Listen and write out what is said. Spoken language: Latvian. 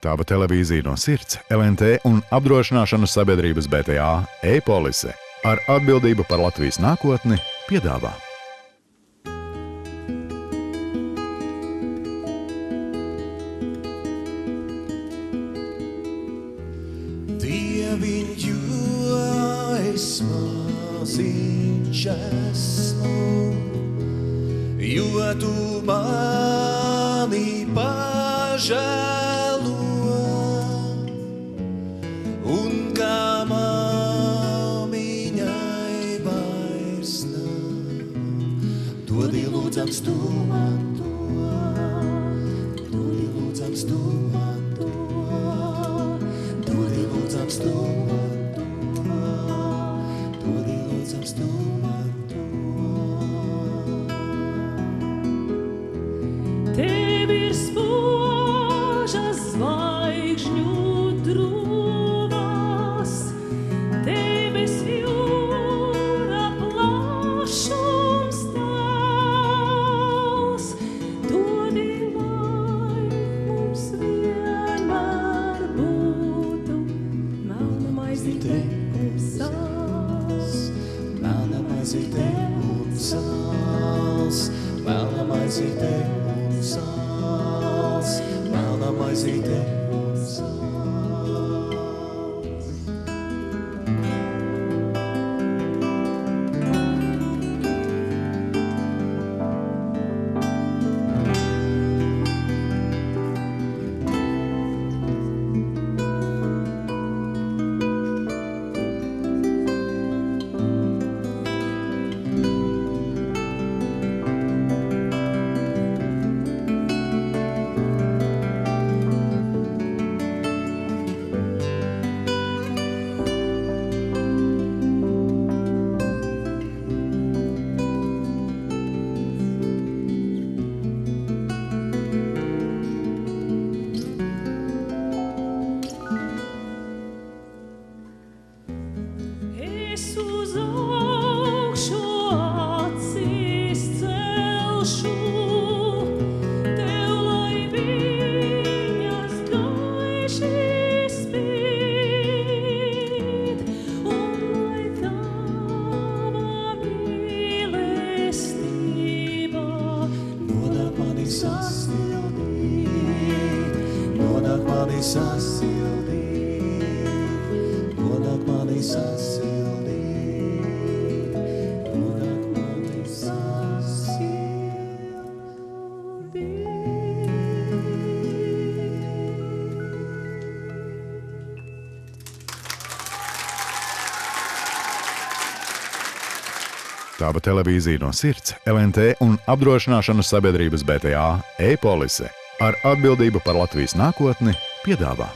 Tava televīzija no sirds, LNT un apdrošināšanas sabiedrības BTA e-polise ar atbildību par Latvijas nākotni piedāvā. Dieviņ, jo es maziņš esmu, jo tu mani pažēlo, un kā māmiņai vairs nav, dodi lūdzams tu man to, dodi lūdzams tu man to, dodi lūdzams tu man to, dodi lūdzams tu man to. Tev ir spožas zvaigžņu drūvās, debes jūra plašums tavs, dodi, lai mums vienmēr būtu melna maizīte un sāls, Melna maizīte un sāls, melna maizīte un sāls, melna maizīte un sāls. es uz augšu acis celšu, tev lai viņas gaiši spīd, un lai tava mīlestība Nonāk mani sasildīt, nonāk mani sasildīt, nonāk mani sasildīt, nonāk mani Tava televīzija no sirds, LNT un apdrošināšanas sabiedrības BTA e-polise ar atbildību par Latvijas nākotni piedāvā.